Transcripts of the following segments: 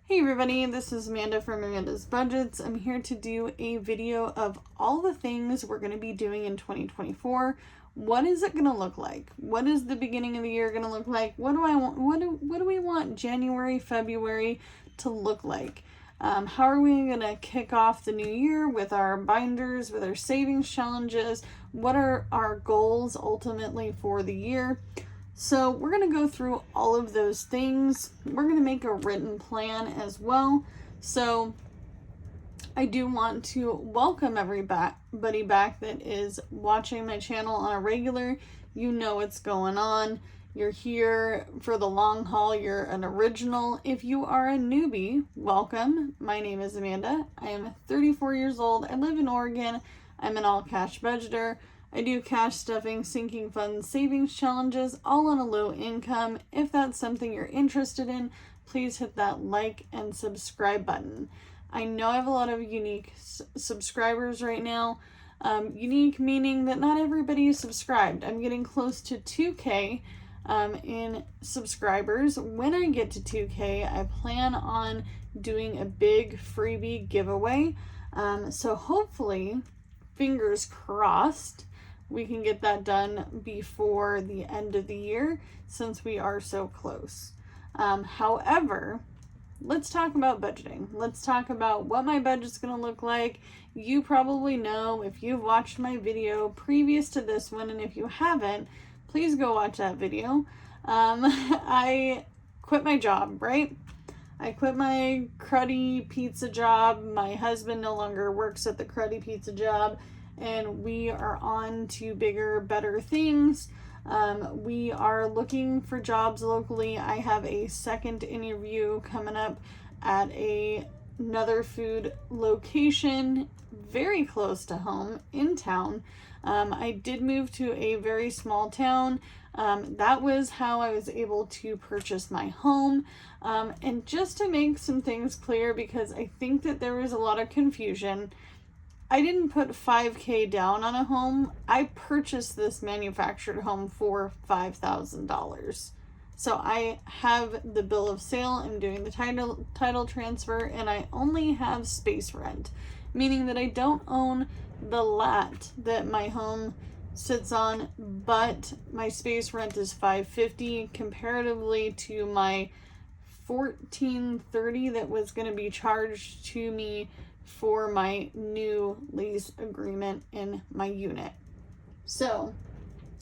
Hey everybody, this is Amanda from Amanda's Budgets. I'm here to do a video of all the things we're going to be doing in 2024. What is it going to look like? What is the beginning of the year going to look like? What do I want? What do we want January, February to look like? How are we going to kick off the new year with our binders, with our savings challenges? What are our goals ultimately for the year? So we're going to go through all of those things. We're going to make a written plan as well. So I do want to welcome everybody back that is watching my channel on a regular. You know what's going on. You're here for the long haul. You're an original. If you are a newbie, welcome. My name is Amanda. I am 34 years old. I live in Oregon. I'm an all-cash budgeter. I do cash stuffing, sinking funds, savings challenges, all on a low income. If that's something you're interested in, please hit that like and subscribe button. I know I have a lot of unique subscribers right now. Unique meaning that not everybody is subscribed. I'm getting close to 2K in subscribers. When I get to 2K, I plan on doing a big freebie giveaway. So hopefully, fingers crossed, we can get that done before the end of the year since we are so close. However, let's talk about budgeting. Let's talk about what my budget's going to look like. You probably know if you've watched my video previous to this one, and if you haven't, please go watch that video. I quit my job, right? I quit my cruddy pizza job. My husband no longer works at the cruddy pizza job, and we are on to bigger, better things. We are looking for jobs locally. I have a second interview coming up at another food location very close to home in town. I did move to a very small town. That was how I was able to purchase my home. And just to make some things clear, because I think that there was a lot of confusion, I didn't put $5,000 down on a home. I purchased this manufactured home for $5,000. So I have the bill of sale, I'm doing the title transfer, and I only have space rent, meaning that I don't own the lot that my home sits on, but my space rent is $550 comparatively to my $1,430 that was going to be charged to me for my new lease agreement in my unit. So,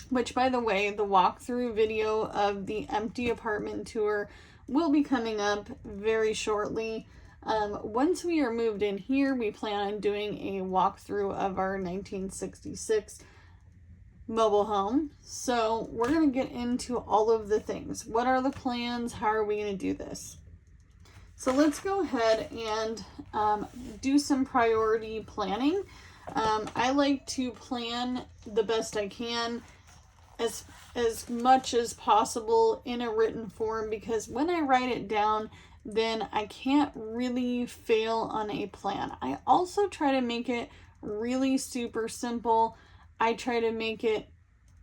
which by the way, the walkthrough video of the empty apartment tour will be coming up very shortly. Once we are moved in here, we plan on doing a walkthrough of our 1966 mobile home. So we're going to get into all of the things. What are the plans? How are we going to do this? So let's go ahead and do some priority planning. I like to plan the best I can as much as possible in a written form, because when I write it down, then I can't really fail on a plan. I also try to make it really super simple. I try to make it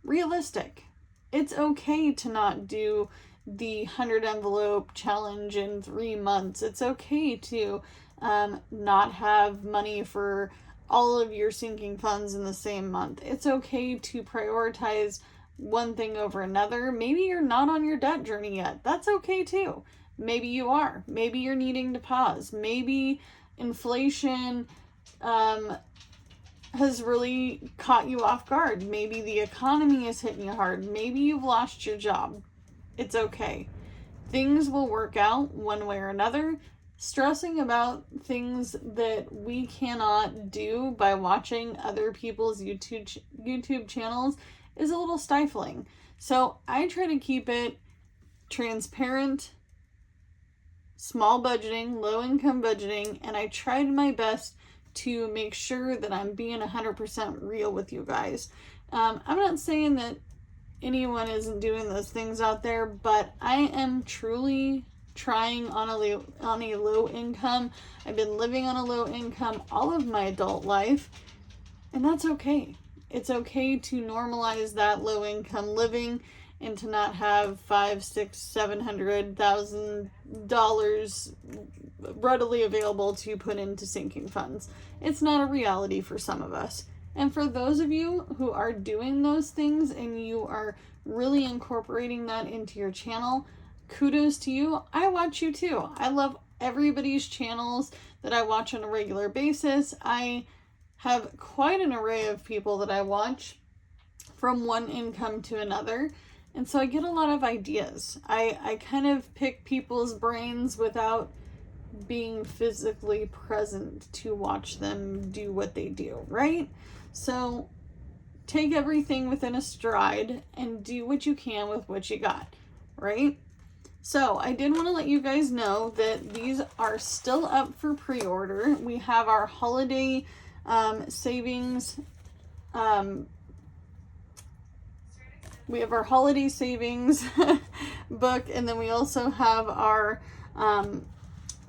realistic. It's okay to not do the 100 envelope challenge in 3 months. It's okay to not have money for all of your sinking funds in the same month. It's okay to prioritize one thing over another. Maybe you're not on your debt journey yet. That's okay too. Maybe you are. Maybe you're needing to pause. Maybe inflation has really caught you off guard. Maybe the economy is hitting you hard. Maybe you've lost your job. It's okay. Things will work out one way or another. Stressing about things that we cannot do by watching other people's YouTube channels is a little stifling. So I try to keep it transparent, small budgeting, low income budgeting, and I tried my best to make sure that I'm being 100% real with you guys. I'm not saying that anyone isn't doing those things out there, but I am truly trying on a low income. I've been living on a low income all of my adult life, and that's okay. It's okay to normalize that low income living and to not have $500,000, $600,000, $700,000 readily available to put into sinking funds. It's not a reality for some of us. And for those of you who are doing those things and you are really incorporating that into your channel, kudos to you. I watch you too. I love everybody's channels that I watch on a regular basis. I have quite an array of people that I watch from one income to another. And so I get a lot of ideas. I kind of pick people's brains without being physically present to watch them do what they do, right? So take everything within a stride and do what you can with what you got, right? So I did want to let you guys know that these are still up for pre-order. We have our holiday savings. We have our holiday savings book, and then we also have our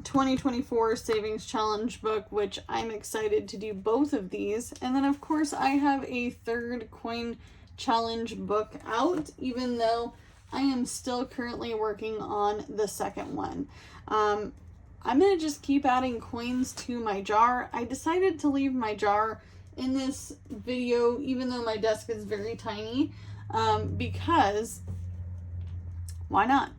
2024 savings challenge book, which I'm excited to do both of these. And then of course I have a third coin challenge book out, even though I am still currently working on the second one. I'm going to just keep adding coins to my jar. I decided to leave my jar in this video, even though my desk is very tiny, because why not?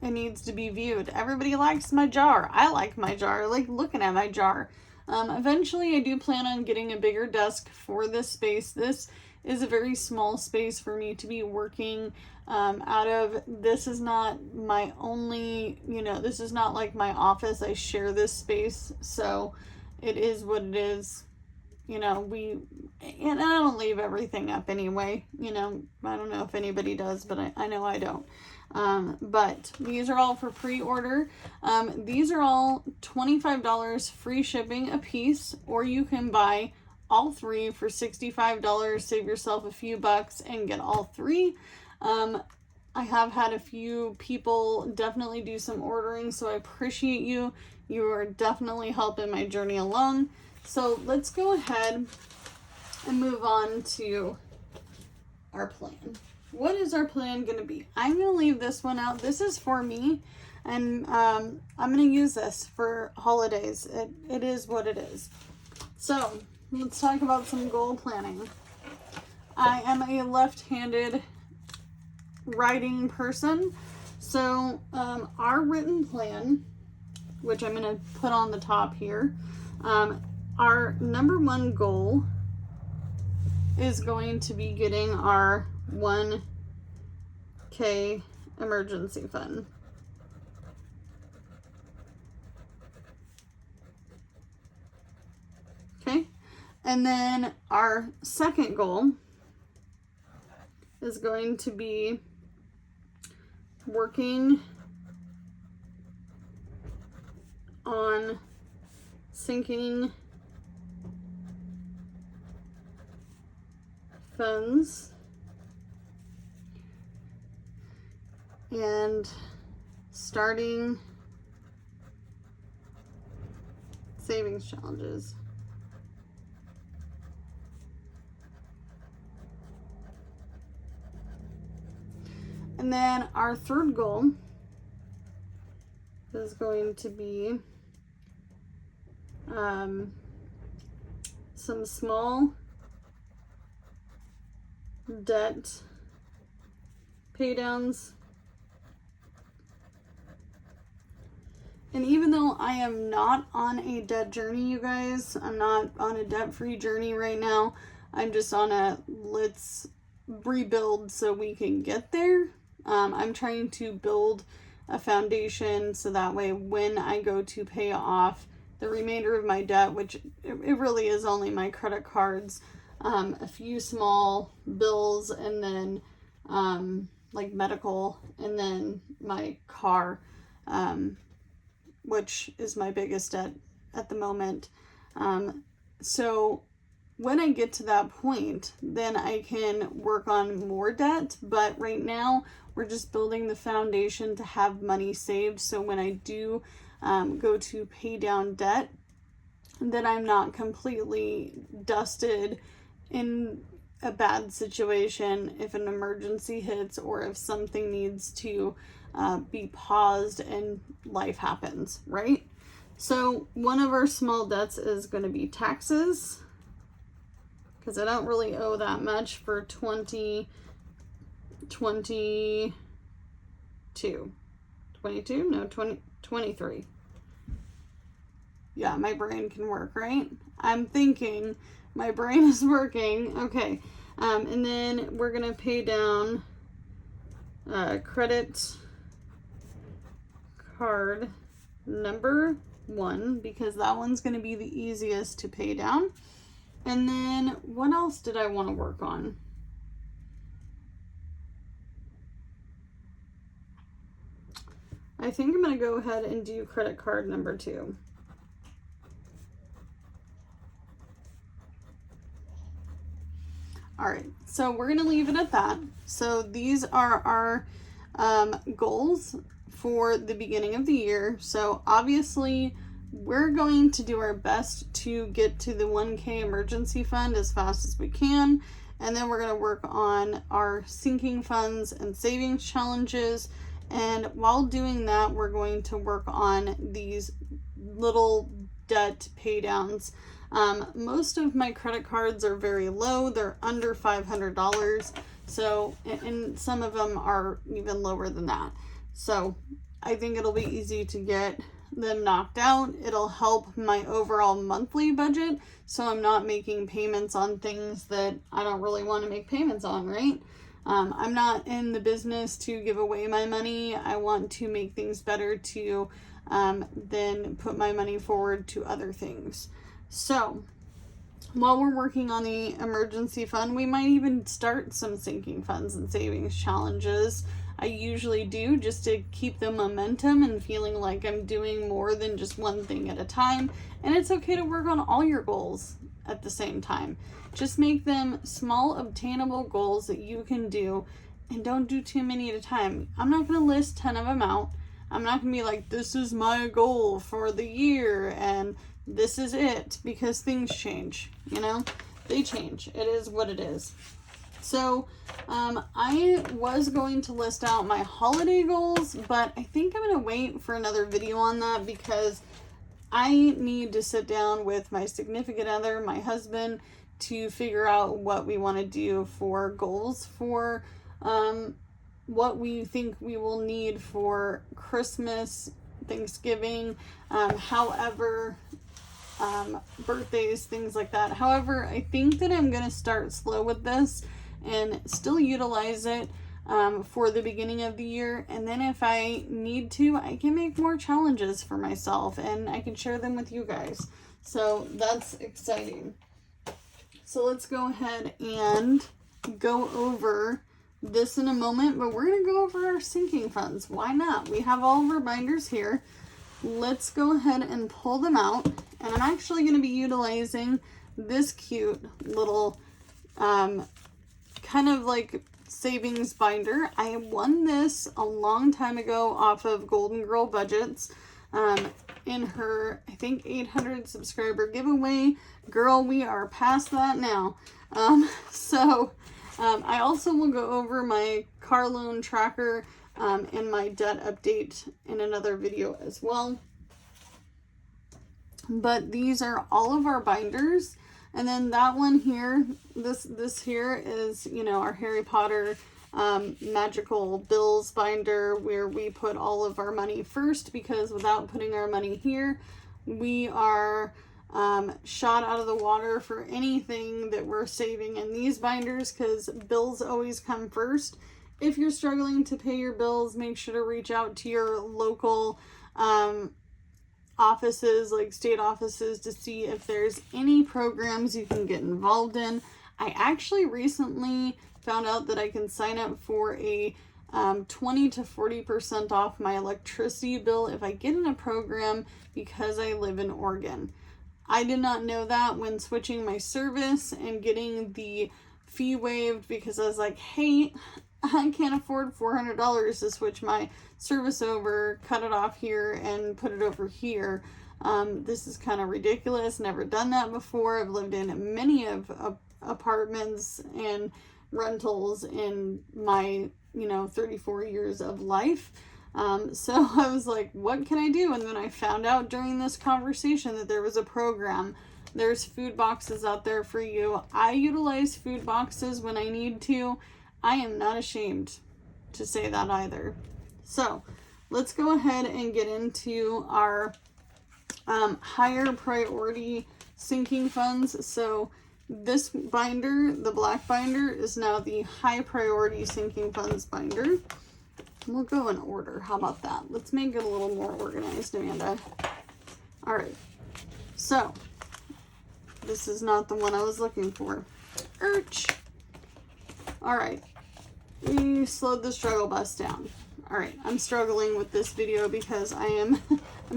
It needs to be viewed. Everybody likes my jar. I like my jar. I like looking at my jar. Eventually I do plan on getting a bigger desk for this space. This is a very small space for me to be working out of. This is not my only, this is not like my office. I share this space, so it is what it is. And I don't leave everything up anyway. I don't know if anybody does, but I know I don't. But these are all for pre-order. These are all $25 free shipping a piece, or you can buy all three for $65, save yourself a few bucks and get all three. I have had a few people definitely do some ordering, so I appreciate you. You are definitely helping my journey along. So let's go ahead and move on to our plan. What is our plan going to be? I'm going to leave this one out. This is for me, and I'm going to use this for holidays. It is what it is. So let's talk about some goal planning. I am a left-handed writing person, so our written plan, which I'm going to put on the top here, our number one goal is going to be getting our 1K emergency fund. Okay, and then our second goal is going to be working on sinking funds and starting savings challenges. And then our third goal is going to be some small debt pay downs. And even though I am not on a debt journey, you guys, I'm not on a debt-free journey right now. I'm just on a let's rebuild so we can get there. I'm trying to build a foundation so that way when I go to pay off the remainder of my debt, which it really is only my credit cards, a few small bills, and then like medical, and then my car, which is my biggest debt at the moment. So when I get to that point, then I can work on more debt. But right now, we're just building the foundation to have money saved. So when I do go to pay down debt, that I'm not completely dusted in a bad situation if an emergency hits or if something needs to be paused and life happens, right? So one of our small debts is going to be taxes, because I don't really owe that much for 2022. 22? No, 2023. Yeah, my brain can work, right? I'm thinking my brain is working. Okay. And then we're going to pay down credit card number 1, because that one's going to be the easiest to pay down. And then what else did I want to work on? I think I'm going to go ahead and do credit card number 2. All right, so we're going to leave it at that. So these are our goals for the beginning of the year. So obviously we're going to do our best to get to the 1K emergency fund as fast as we can. And then we're going to work on our sinking funds and savings challenges. And while doing that, we're going to work on these little debt pay downs. Most of my credit cards are very low. They're under $500. So, and some of them are even lower than that. So I think it'll be easy to get them knocked out. It'll help my overall monthly budget, so I'm not making payments on things that I don't really want to make payments on, right? I'm not in the business to give away my money. I want to make things better to then put my money forward to other things. So while we're working on the emergency fund, we might even start some sinking funds and savings challenges. I usually do, just to keep the momentum and feeling like I'm doing more than just one thing at a time. And it's okay to work on all your goals at the same time. Just make them small, obtainable goals that you can do, and don't do too many at a time. I'm not going to list 10 of them out. I'm not going to be like, this is my goal for the year and this is it, because things change, you know? They change. It is what it is. So I was going to list out my holiday goals, but I think I'm going to wait for another video on that, because I need to sit down with my significant other, my husband, to figure out what we want to do for goals for what we think we will need for Christmas, Thanksgiving, birthdays, things like that. However, I think that I'm going to start slow with this and still utilize it for the beginning of the year. And then if I need to, I can make more challenges for myself and I can share them with you guys. So that's exciting. So let's go ahead and go over this in a moment, but we're going to go over our sinking funds. Why not? We have all of our binders here. Let's go ahead and pull them out. And I'm actually going to be utilizing this cute little kind of like savings binder. I won this a long time ago off of Golden Girl Budgets in her, I think, 800 subscriber giveaway. Girl, we are past that now. I also will go over my car loan tracker and my debt update in another video as well. But these are all of our binders. And then that one here, this here is, you know, our Harry Potter magical bills binder, where we put all of our money first, because without putting our money here, we are shot out of the water for anything that we're saving in these binders, because bills always come first. If you're struggling to pay your bills, make sure to reach out to your local offices, like state offices, to see if there's any programs you can get involved in. I actually recently found out that I can sign up for a 20 to 40% off my electricity bill if I get in a program, because I live in Oregon. I did not know that when switching my service and getting the fee waived, because I was like, hey, I can't afford $400 to switch my service over, cut it off here and put it over here. This is kind of ridiculous. Never done that before. I've lived in many of apartments and rentals in my 34 years of life. So I was like, what can I do? And then I found out during this conversation that there was a program. There's food boxes out there for you. I utilize food boxes when I need to. I am not ashamed to say that either. So let's go ahead and get into our higher priority sinking funds. So this binder, the black binder, is now the high priority sinking funds binder. We'll go in order. How about that? Let's make it a little more organized, Amanda. All right. So this is not the one I was looking for. All right. We slowed the struggle bus down. All right. I'm struggling with this video because I'm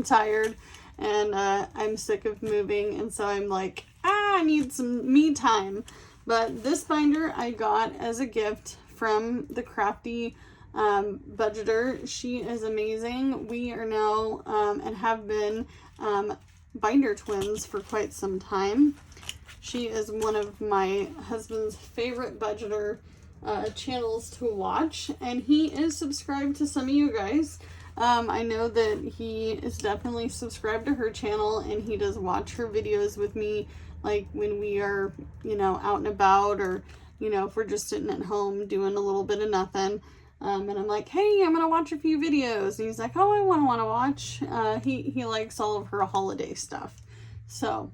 tired and I'm sick of moving. And so I'm like, I need some me time. But this binder I got as a gift from the Crafty budgeter. She is amazing. We are now and have been binder twins for quite some time. She is one of my husband's favorite budgeter channels to watch, and he is subscribed to some of you guys. I know that he is definitely subscribed to her channel, and he does watch her videos with me, like when we are, out and about, or, if we're just sitting at home doing a little bit of nothing. And I'm like, hey, I'm going to watch a few videos. And he's like, oh, I want to watch. He likes all of her holiday stuff. So,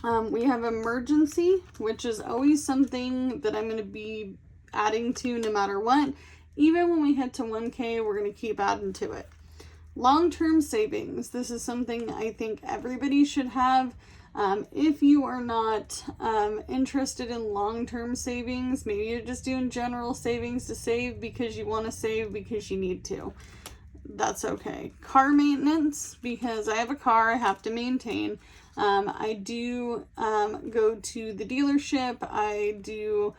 we have emergency, which is always something that I'm going to be adding to no matter what. Even when we hit to 1K, we're going to keep adding to it. Long-term savings. This is something I think everybody should have. If you are not interested in long-term savings, maybe you're just doing general savings to save because you want to save because you need to. That's okay. Car maintenance, because I have a car I have to maintain. I do go to the dealership. I do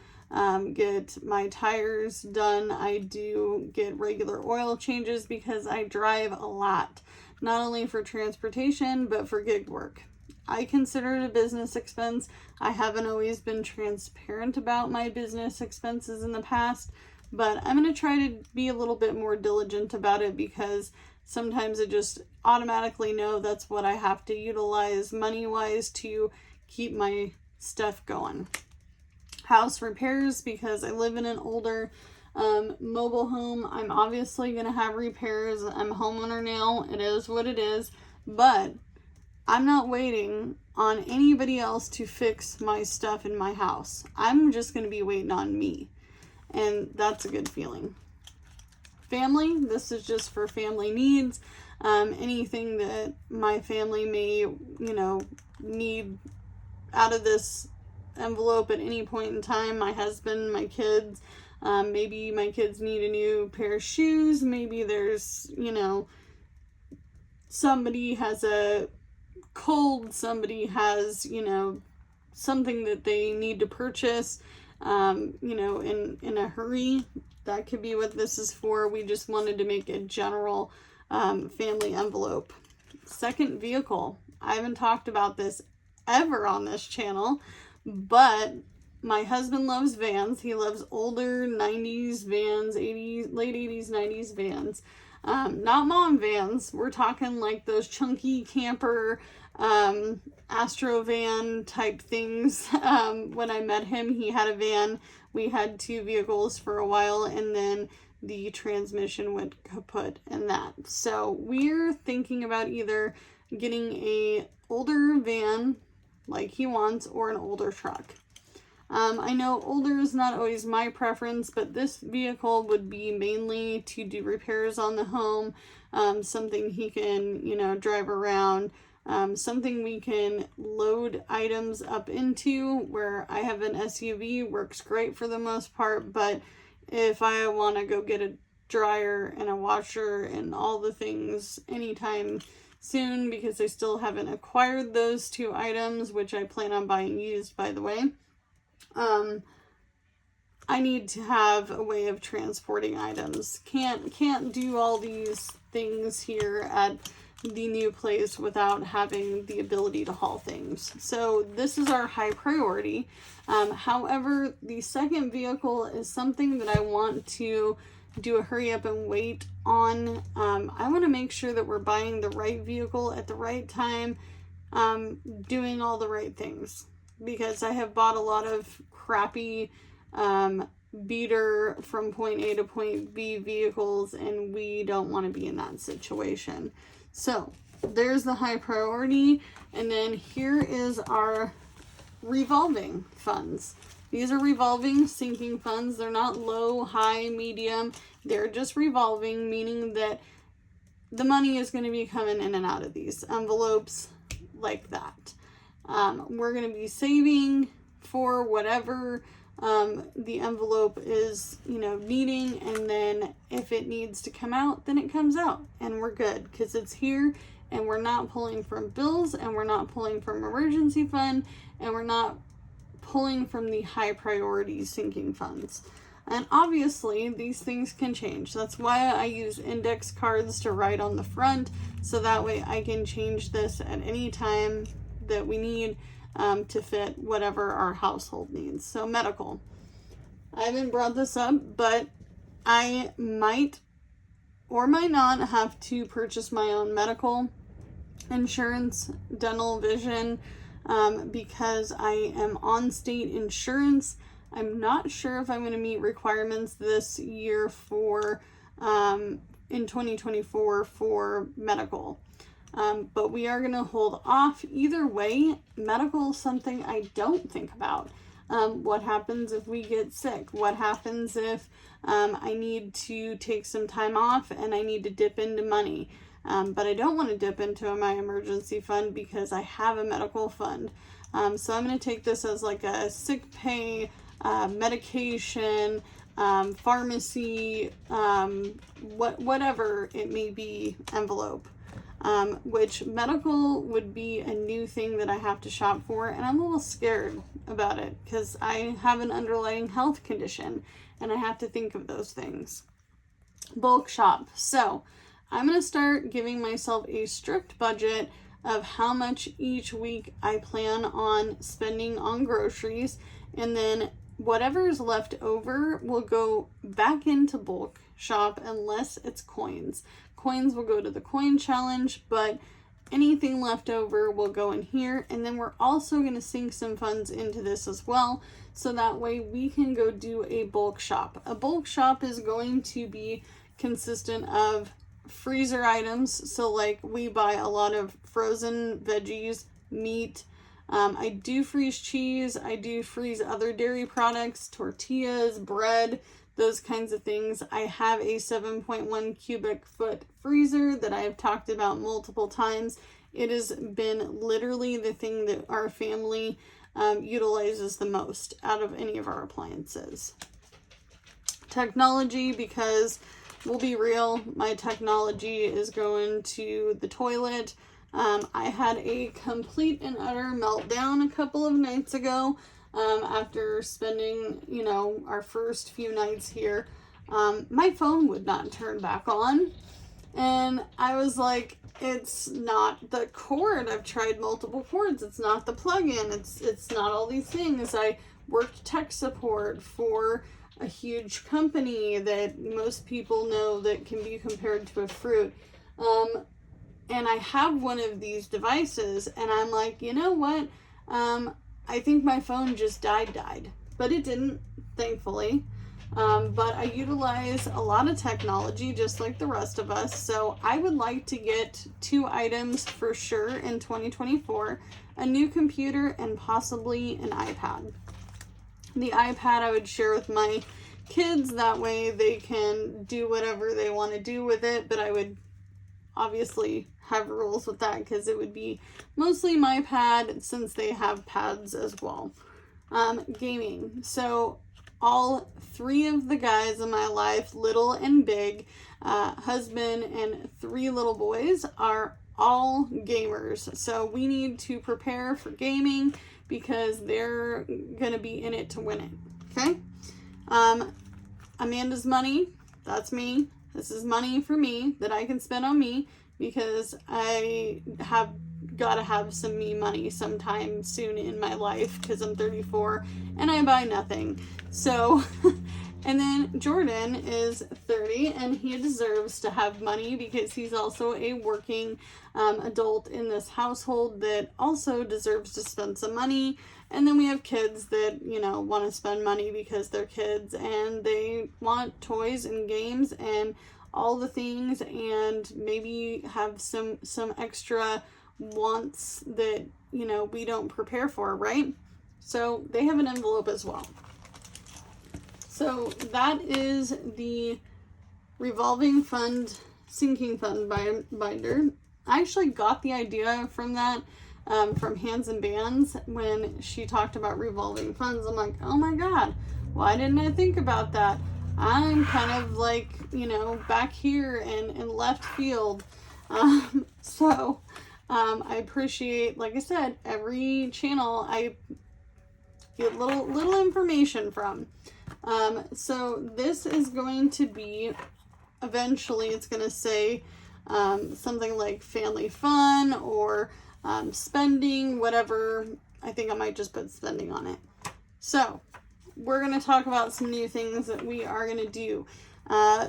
get my tires done. I do get regular oil changes because I drive a lot, not only for transportation, but for gig work. I consider it a business expense. I haven't always been transparent about my business expenses in the past, but I'm going to try to be a little bit more diligent about it because sometimes I just automatically know that's what I have to utilize money-wise to keep my stuff going. House repairs, because I live in an older mobile home. I'm obviously going to have repairs. I'm a homeowner now. It is what it is, but I'm not waiting on anybody else to fix my stuff in my house. I'm just going to be waiting on me. And that's a good feeling. Family, this is just for family needs. Anything that my family may, need out of this envelope at any point in time. My husband, my kids, maybe my kids need a new pair of shoes. Maybe there's, somebody has a cold, somebody has, something that they need to purchase, in a hurry. That could be what this is for. We just wanted to make a general family envelope. Second vehicle. I haven't talked about this ever on this channel, but my husband loves vans. He loves older 90s vans, 80s, late 80s, 90s vans. Not mom vans. We're talking like those chunky camper, Astro van type things. When I met him, he had a van. We had two vehicles for a while, and then the transmission went kaput in that. So we're thinking about either getting a older van like he wants, or an older truck. I know older is not always my preference, but this vehicle would be mainly to do repairs on the home, something he can, drive around, something we can load items up into, where I have an SUV, works great for the most part, but if I want to go get a dryer and a washer and all the things anytime soon, because I still haven't acquired those two items, which I plan on buying used, by the way, I need to have a way of transporting items. Can't do all these things here at the new place without having the ability to haul things. So this is our high priority. However, the second vehicle is something that I want to do a hurry up and wait on. I want to make sure that we're buying the right vehicle at the right time, doing all the right things, because I have bought a lot of crappy beater from point A to point B vehicles, and we don't want to be in that situation. So there's the high priority, and then here is our revolving funds. These are revolving sinking funds. They're not low, high, medium. They're just revolving, meaning that the money is going to be coming in and out of these envelopes like that. We're going to be saving for whatever the envelope is, needing, and then if it needs to come out, then it comes out, and we're good, because it's here, and we're not pulling from bills, and we're not pulling from emergency fund, and we're not pulling from the high priority sinking funds. And obviously these things can change. That's why I use index cards to write on the front, so that way I can change this at any time that we need to fit whatever our household needs. So medical. I haven't brought this up, but I might or might not have to purchase my own medical insurance, dental, vision, because I am on state insurance. I'm not sure if I'm going to meet requirements this year for in 2024 for medical. But we are going to hold off. Either way, medical is something I don't think about. What happens if we get sick? What happens if I need to take some time off and I need to dip into money? But I don't want to dip into my emergency fund because I have a medical fund. So I'm going to take this as like a sick pay, medication, pharmacy, whatever it may be envelope. Which medical would be a new thing that I have to shop for, and I'm a little scared about it because I have an underlying health condition and I have to think of those things. Bulk shop. So I'm going to start giving myself a strict budget of how much each week I plan on spending on groceries, and then whatever is left over will go back into bulk shop unless it's coins. Coins will go to the coin challenge, but anything left over will go in here. And then we're also going to sink some funds into this as well, so that way we can go do a bulk shop. A bulk shop is going to be consistent of freezer items. So like we buy a lot of frozen veggies, meat. I do freeze cheese. I do freeze other dairy products, tortillas, bread, those kinds of things. I have a 7.1 cubic foot freezer that I have talked about multiple times. It has been literally the thing that our family utilizes the most out of any of our appliances. Technology, because we'll be real, my technology is going to the toilet. I had a complete and utter meltdown a couple of nights ago. After spending, our first few nights here, my phone would not turn back on. And I was like, it's not the cord. I've tried multiple cords. It's not the plug-in. It's not all these things. I worked tech support for a huge company that most people know that can be compared to a fruit. And I have one of these devices, and I'm like, you know what? I think my phone just died, but it didn't, thankfully. But I utilize a lot of technology just like the rest of us. So I would like to get 2 items for sure in 2024, a new computer and possibly an iPad. The iPad I would share with my kids, that way they can do whatever they want to do with it, but I would obviously have rules with that because it would be mostly my pad since they have pads as well. Gaming. So all 3 of the guys in my life, little and big, husband and 3 little boys, are all gamers. So we need to prepare for gaming because they're going to be in it to win it. Okay? Amanda's money, that's me. This is money for me that I can spend on me because I have got to have some me money sometime soon in my life because I'm 34 and I buy nothing. So And then Jordan is 30, and he deserves to have money because he's also a working adult in this household that also deserves to spend some money. And then we have kids that, you know, want to spend money because they're kids and they want toys and games and all the things, and maybe have some extra wants that, you know, we don't prepare for, right? So they have an envelope as well. So that is the revolving fund, sinking fund binder. I actually got the idea from that from Hands and Bands when she talked about revolving funds. I'm like, oh my God, why didn't I think about that? I'm kind of like, you know, back here in left field. So I appreciate, like I said, every channel I get little information from. So this is going to be, eventually it's going to say something like family fun or spending, whatever. I think I might just put spending on it. So we're going to talk about some new things that we are going to do.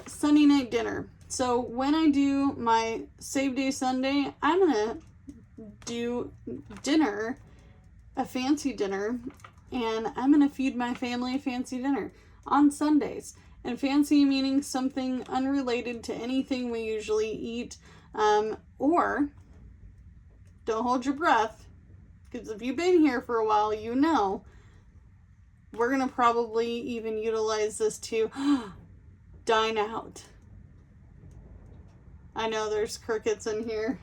Sunday night dinner. So when I do my Save Day Sunday, I'm going to do dinner, a fancy dinner, and I'm going to feed my family a fancy dinner on Sundays. And fancy meaning something unrelated to anything we usually eat, or don't hold your breath, because if you've been here for a while, you know, we're going to probably even utilize this to dine out. I know there's crickets in here.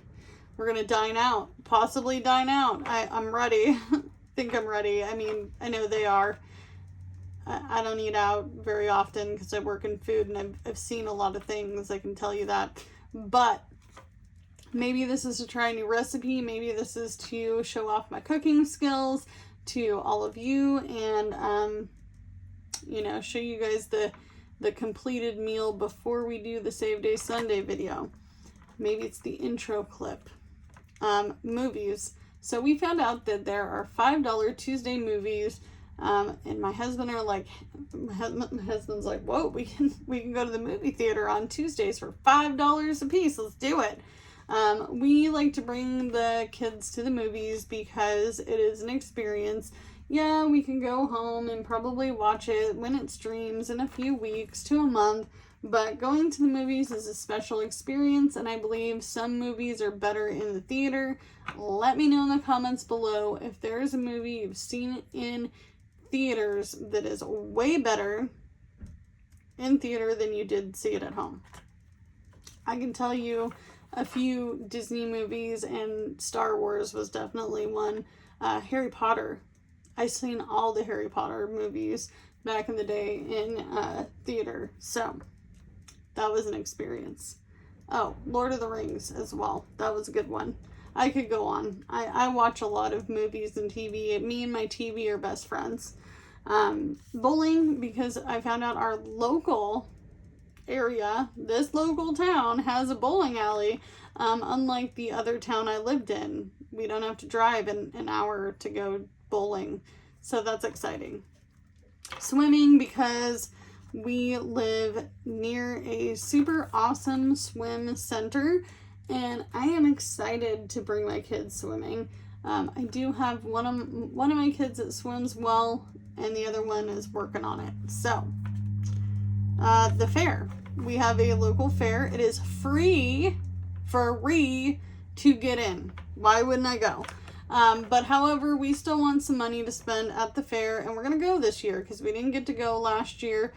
We're going to dine out, possibly dine out. I'm ready. Think I'm ready. I mean, I know they are. I don't eat out very often because I work in food, and I've seen a lot of things, I can tell you that. But maybe this is to try a new recipe. Maybe this is to show off my cooking skills to all of you, and you know, show you guys the completed meal before we do the Save Day Sunday video. Maybe it's the intro clip. Movies. So we found out that there are $5 Tuesday movies, and my husband's like, whoa, we can go to the movie theater on Tuesdays for $5 a piece. Let's do it. We like to bring the kids to the movies because it is an experience. Yeah, we can go home and probably watch it when it streams in a few weeks to a month, but going to the movies is a special experience, and I believe some movies are better in the theater. Let me know in the comments below if there is a movie you've seen in theaters that is way better in theater than you did see it at home. I can tell you a few Disney movies, and Star Wars was definitely one. Harry Potter. I've seen all the Harry Potter movies back in the day in theater, so that was an experience. Oh, Lord of the Rings as well. That was a good one. I could go on. I watch a lot of movies and TV. Me and my TV are best friends. Bowling, because I found out our local area, this local town, has a bowling alley. Unlike the other town I lived in, we don't have to drive an hour to go bowling. So that's exciting. Swimming, because we live near a super awesome swim center, and I am excited to bring my kids swimming. I do have one of my kids that swims well, and the other one is working on it. So, the fair. We have a local fair. It is free to get in. Why wouldn't I go? But however, we still want some money to spend at the fair, and we're going to go this year because we didn't get to go last year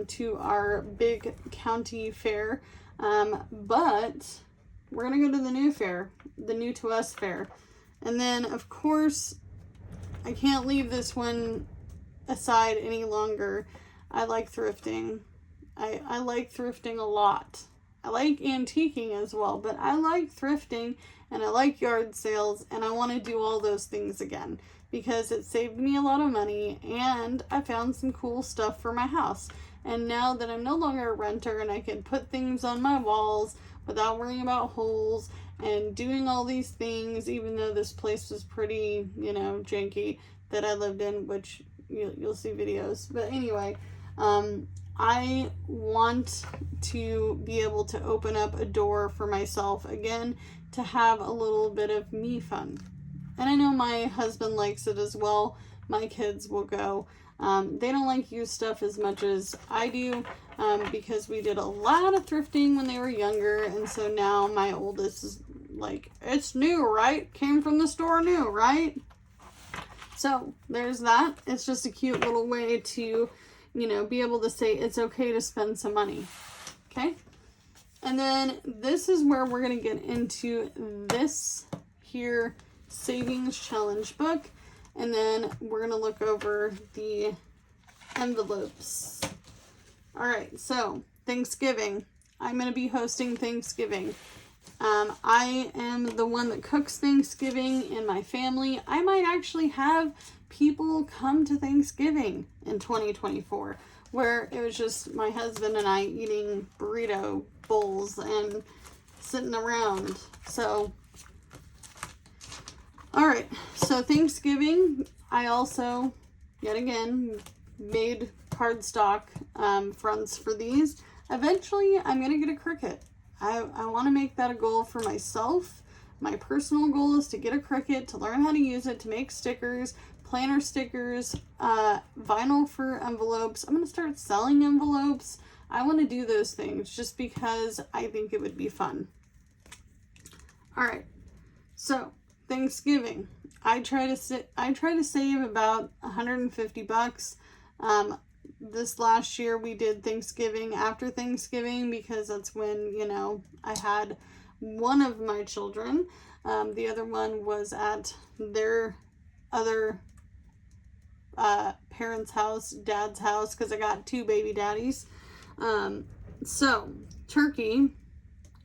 to our big county fair. But we're going to go to the new fair, the new to us fair. And then, of course, I can't leave this one aside any longer. I like thrifting. I like thrifting a lot. I like antiquing as well, but I like thrifting, and I like yard sales, and I want to do all those things again because it saved me a lot of money, and I found some cool stuff for my house. And now that I'm no longer a renter and I can put things on my walls without worrying about holes and doing all these things, even though this place was pretty, janky that I lived in, which you'll see videos. But anyway, I want to be able to open up a door for myself again to have a little bit of me fun. And I know my husband likes it as well. My kids will go. They don't like used stuff as much as I do, because we did a lot of thrifting when they were younger. And so now my oldest is like, it's new, right? Came from the store new, right? So there's that. It's just a cute little way to, you know, be able to say it's okay to spend some money. Okay. And then this is where we're going to get into this here savings challenge book. And then we're going to look over the envelopes. All right. So Thanksgiving, I'm going to be hosting Thanksgiving. I am the one that cooks Thanksgiving in my family. I might actually have people come to Thanksgiving in 2024, where it was just my husband and I eating burrito bowls and sitting around. So, all right. So Thanksgiving, I also, yet again, made cardstock fronts for these. Eventually, I'm going to get a Cricut. I want to make that a goal for myself. My personal goal is to get a Cricut, to learn how to use it, to make stickers, planner stickers, vinyl for envelopes. I'm going to start selling envelopes. I want to do those things just because I think it would be fun. All right. So Thanksgiving, I try to save about $150. This last year we did Thanksgiving after Thanksgiving because that's when, you know, I had one of my children. The other one was at their other parents' house, dad's house, because I got two baby daddies. So turkey,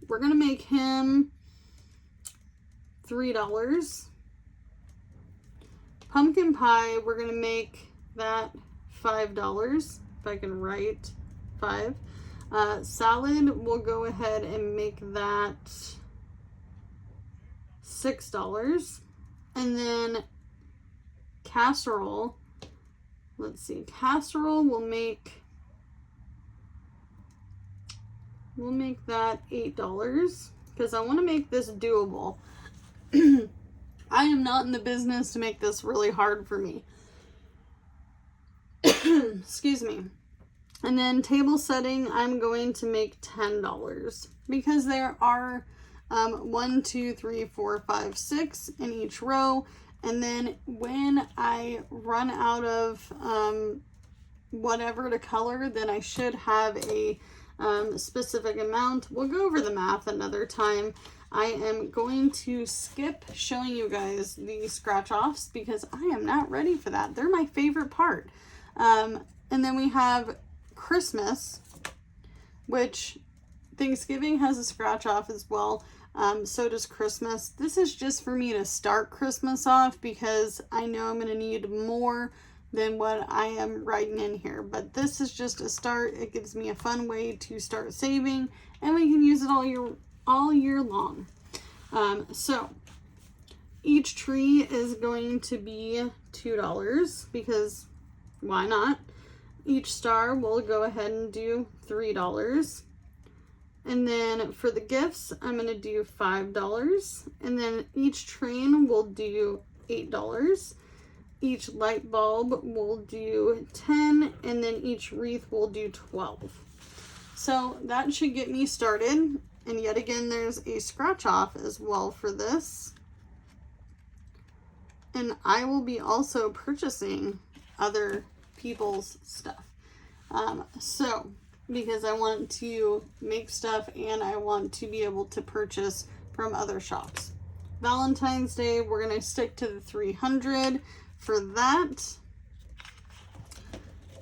we're going to make him $3. Pumpkin pie, we're going to make that $5, if I can write 5. Salad, we'll go ahead and make that $6. And then casserole, let's see, casserole we'll make that $8 because I want to make this doable. I am not in the business to make this really hard for me. Excuse me. And then table setting, I'm going to make $10 because there are 1, 2, 3, 4, 5, 6 in each row. And then when I run out of whatever to color, then I should have a specific amount. We'll go over the math another time. I am going to skip showing you guys the scratch offs because I am not ready for that. They're my favorite part. And then we have Christmas, which Thanksgiving has a scratch off as well. So does Christmas. This is just for me to start Christmas off because I know I'm going to need more than what I am writing in here. But this is just a start. It gives me a fun way to start saving, and we can use it all year long. So each tree is going to be $2 because why not? Each star we'll go ahead and do $3. And then for the gifts, I'm going to do $5. And then each train will do $8. Each light bulb will do $10. And then each wreath will do $12. So that should get me started. And yet again, there's a scratch off as well for this. And I will be also purchasing other people's stuff. Because I want to make stuff and I want to be able to purchase from other shops. Valentine's Day, we're going to stick to the 300 for that.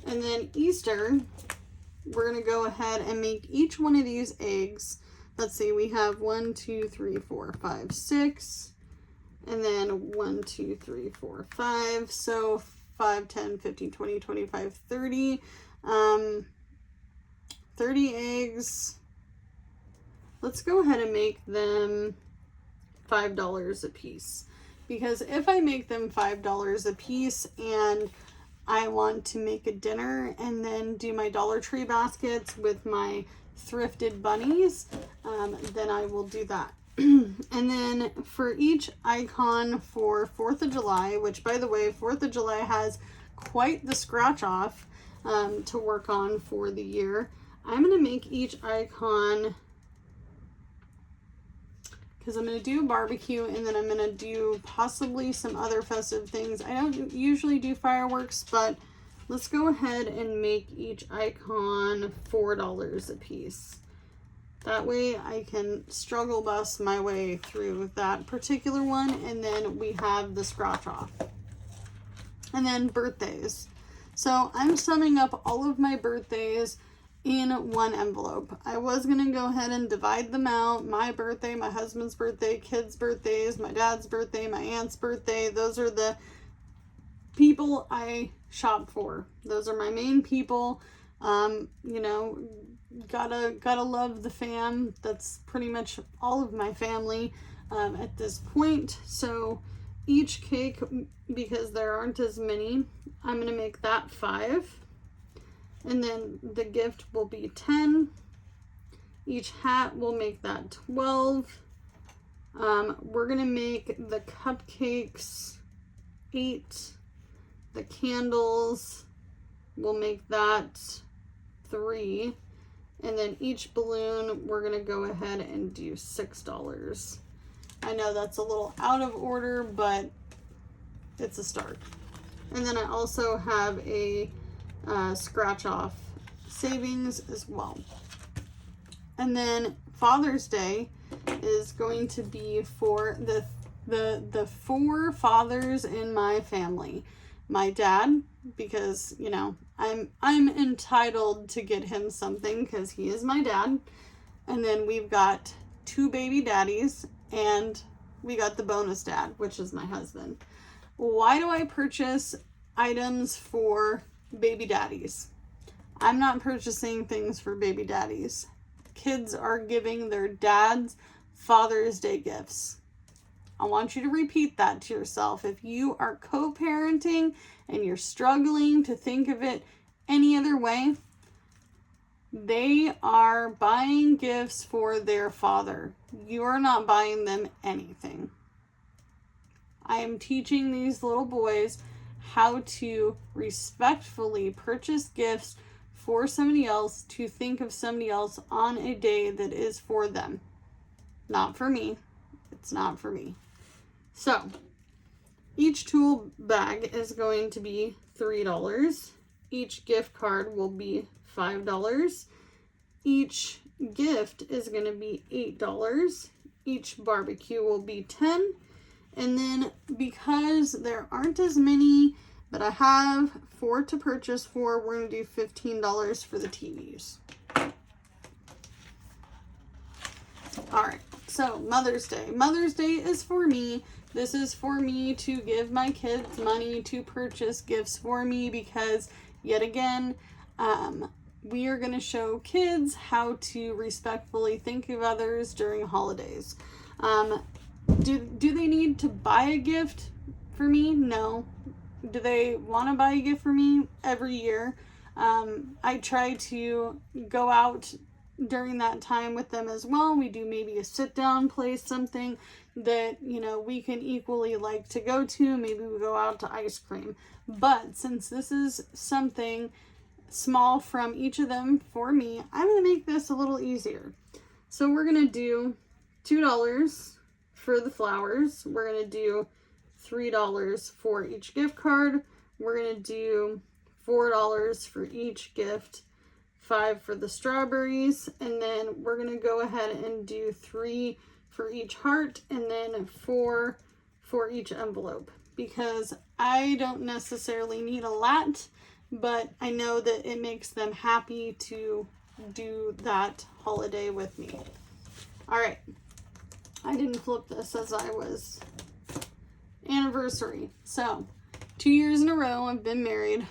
And then Easter, we're going to go ahead and make each one of these eggs. Let's see, we have 1, 2, 3, 4, 5, 6. And then 1, 2, 3, 4, 5. So 5, 10, 15, 20, 25, 30. 30 eggs. Let's go ahead and make them $5 a piece. Because if I make them $5 a piece and I want to make a dinner and then do my Dollar Tree baskets with my thrifted bunnies, then I will do that. And then for each icon for 4th of July, which by the way, 4th of July has quite the scratch off to work on for the year. I'm going to make each icon, because I'm going to do a barbecue and then I'm going to do possibly some other festive things. I don't usually do fireworks, but let's go ahead and make each icon $4 a piece. That way I can struggle bus my way through that particular one, and then we have the scratch off. And then birthdays. So I'm summing up all of my birthdays in one envelope. I was going to go ahead and divide them out. My birthday, my husband's birthday, kids' birthdays, my dad's birthday, my aunt's birthday. Those are the people I shop for. Those are my main people. You know, gotta love the fam. That's pretty much all of my family at this point. So each cake, because there aren't as many, I'm gonna make that 5, and then the gift will be 10. Each hat will make that 12. We're gonna make the cupcakes 8. The candles will make that 3. And then each balloon, we're going to go ahead and do $6. I know that's a little out of order, but it's a start. And then I also have a scratch off savings as well. And then Father's Day is going to be for the 4 fathers in my family. My dad, because, you know, I'm entitled to get him something because he is my dad. And then we've got 2 baby daddies, and we got the bonus dad, which is my husband. Why do I purchase items for baby daddies? I'm not purchasing things for baby daddies. Kids are giving their dads Father's Day gifts. I want you to repeat that to yourself. If you are co-parenting and you're struggling to think of it any other way, they are buying gifts for their father. You're not buying them anything. I am teaching these little boys how to respectfully purchase gifts for somebody else, to think of somebody else on a day that is for them. Not for me. It's not for me. So, each tool bag is going to be $3. Each gift card will be $5. Each gift is going to be $8. Each barbecue will be $10. And then because there aren't as many, but I have 4 to purchase for, we're going to do $15 for the TVs. All right. So Mother's Day. Mother's Day is for me. This is for me to give my kids money to purchase gifts for me, because yet again, we are going to show kids how to respectfully think of others during holidays. Do they need to buy a gift for me? No. Do they want to buy a gift for me every year? I try to go out during that time with them as well. We do maybe a sit down place, something that, you know, we can equally like to go to. Maybe we go out to ice cream. But since this is something small from each of them for me, I'm going to make this a little easier. So we're going to do $2 for the flowers. We're going to do $3 for each gift card. We're going to do $4 for each gift, $5 for the strawberries, and then we're going to go ahead and do $3 for each heart, and then $4 for each envelope, because I don't necessarily need a lot, but I know that it makes them happy to do that holiday with me. All right. I didn't flip this as I was anniversary. So 2 years in a row I've been married.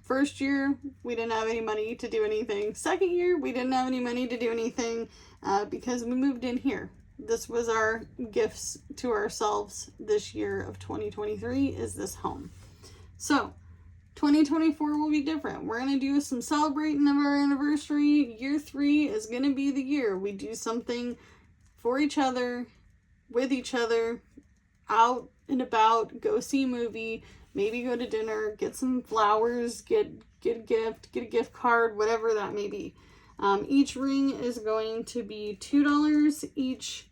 First year, we didn't have any money to do anything. Second year, we didn't have any money to do anything because we moved in here. This was our gifts to ourselves this year of 2023, is this home. So 2024 will be different. We're going to do some celebrating of our anniversary. Year 3 is going to be the year we do something for each other, with each other, out and about, go see a movie, maybe go to dinner, get some flowers, get a gift card, whatever that may be. Each ring is going to be $2. Each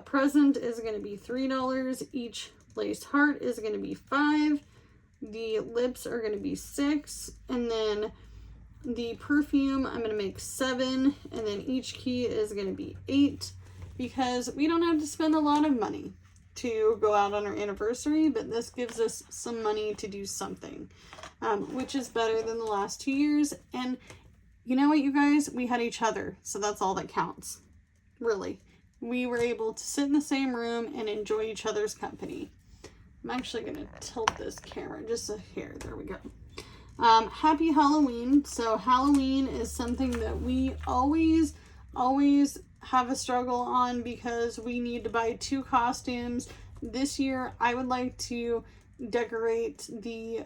present is going to be $3. Each lace heart is going to be $5. The lips are going to be $6. And then the perfume, I'm going to make $7. And then each key is going to be $8, because we don't have to spend a lot of money to go out on our anniversary, but this gives us some money to do something, which is better than the last 2 years. And you know what, you guys, we had each other, so that's all that counts, really. We were able to sit in the same room and enjoy each other's company. I'm actually going to tilt this camera just a hair. There we go. Happy Halloween. So Halloween is something that we always have a struggle on, because we need to buy 2 costumes. This year, I would like to decorate the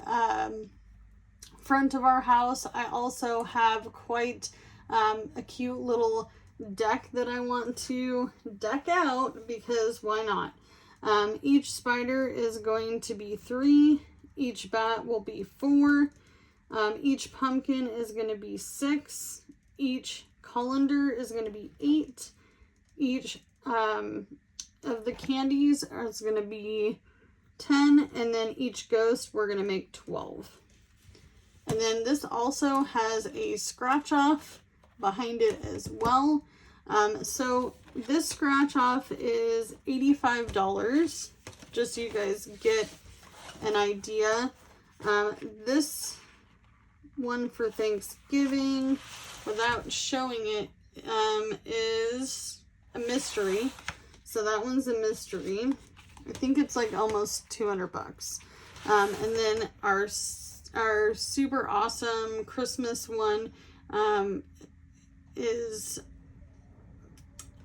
front of our house. I also have quite a cute little deck that I want to deck out, because why not? Each spider is going to be 3. Each bat will be 4. Each pumpkin is going to be 6. Each colander is going to be 8. Each of the candies is going to be 10. And then each ghost, we're going to make 12. And then this also has a scratch off behind it as well. So this scratch off is $85, just so you guys get an idea. This one for Thanksgiving, without showing it, is a mystery. So that one's a mystery. I think it's like almost $200. And then our super awesome Christmas one is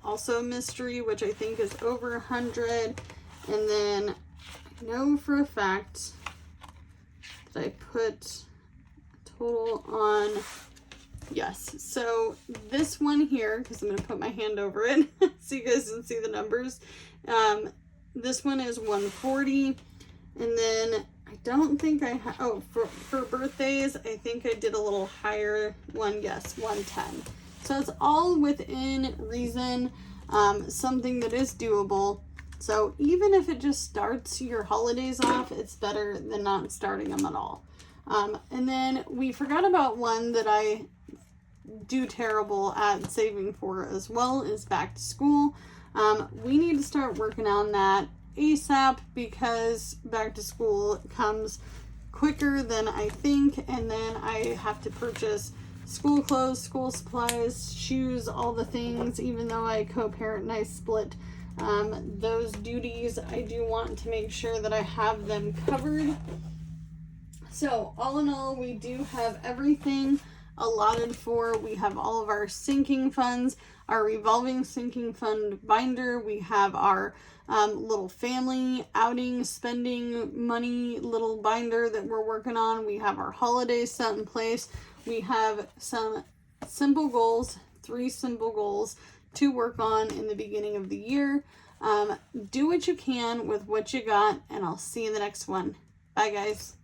also a mystery, which I think is over 100. And then I know for a fact that I put total on, yes, so this one here, because I'm going to put my hand over it so you guys can see the numbers. This one is 140. And then I don't think I have, oh, for birthdays, I think I did a little higher one. Yes, 110. So it's all within reason, something that is doable. So even if it just starts your holidays off, it's better than not starting them at all. And then we forgot about one that I do terrible at saving for as well, is back to school. We need to start working on that ASAP, because back to school comes quicker than I think, and then I have to purchase school clothes, school supplies, shoes, all the things. Even though I co-parent and I split those duties, I do want to make sure that I have them covered. So all in all, we do have everything allotted for. We have all of our sinking funds, our revolving sinking fund binder. We have our little family outing spending money little binder that we're working on. We have our holidays set in place. We have some simple goals, 3 simple goals to work on in the beginning of the year. Do what you can with what you got, and I'll see you in the next one. Bye, guys.